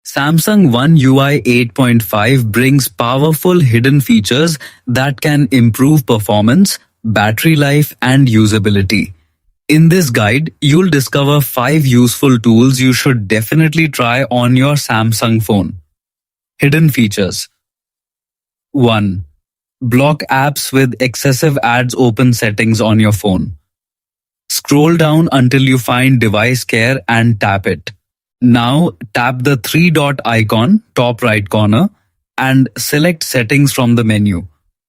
Samsung One UI 8.5 brings powerful hidden features that can improve performance, battery life, and usability. In this guide, you'll discover 5 useful tools you should definitely try on your Samsung phone. Hidden features. 1. Block apps with excessive ads open settings on your phone. Scroll down until you find Device Care and tap it. Now tap the 3-dot icon, top right corner, and select Settings from the menu.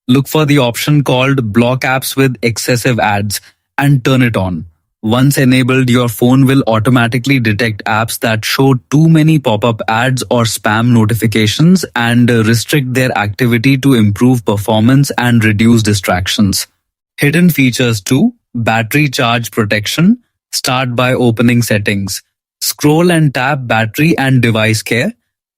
Look for the option called Block Apps with Excessive Ads and turn it on. Once enabled, your phone will automatically detect apps that show too many pop-up ads or spam notifications and restrict their activity to improve performance and reduce distractions. Hidden features 2. Battery charge protection. Start by opening Settings. Scroll and tap Battery and Device Care.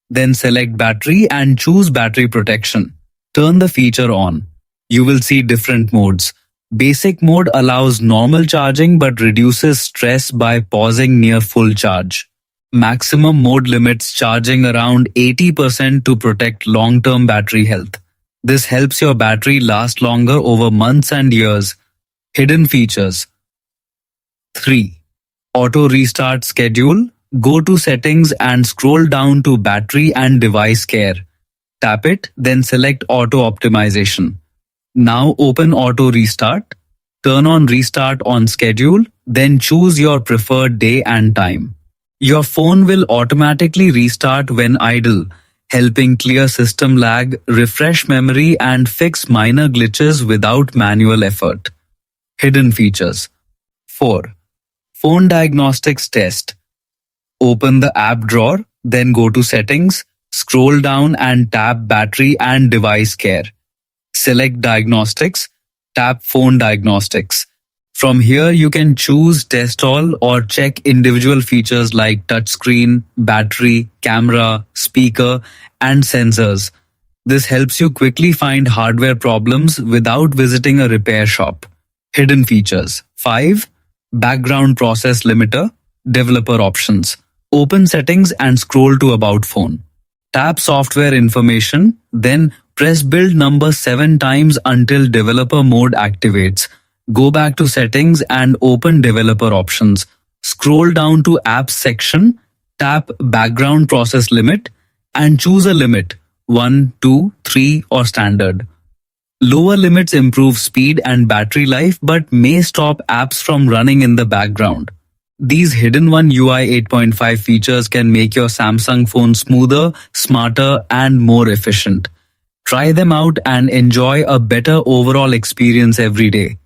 Then select Battery and choose Battery Protection. Turn the feature on. You will see different modes. Basic mode allows normal charging but reduces stress by pausing near full charge. Maximum mode limits charging around 80% to protect long-term battery health. This helps your battery last longer over months and years. Hidden features. 3. Auto Restart Schedule. Go to Settings and scroll down to Battery and Device Care. Tap it, then select Auto Optimization. Now open Auto Restart. Turn on Restart on Schedule, then choose your preferred day and time. Your phone will automatically restart when idle, helping clear system lag, refresh memory, and fix minor glitches without manual effort. Hidden features. 4. Phone Diagnostics Test. Open the app drawer, then go to Settings, scroll down and tap Battery and Device Care. Select Diagnostics, tap Phone Diagnostics. From here you can choose Test All or check individual features like touchscreen, battery, camera, speaker, and sensors. This helps you quickly find hardware problems without visiting a repair shop. Hidden features. 5. Background Process Limiter. Developer Options. Open Settings and scroll to About Phone. Tap Software Information, then press build number 7 times until developer mode activates. Go back to Settings and open Developer Options. Scroll down to Apps section, tap Background Process Limit, and choose a limit 1, 2, 3 or Standard. Lower limits improve speed and battery life but may stop apps from running in the background. These hidden One UI 8.5 features can make your Samsung phone smoother, smarter, and more efficient. Try them out and enjoy a better overall experience every day.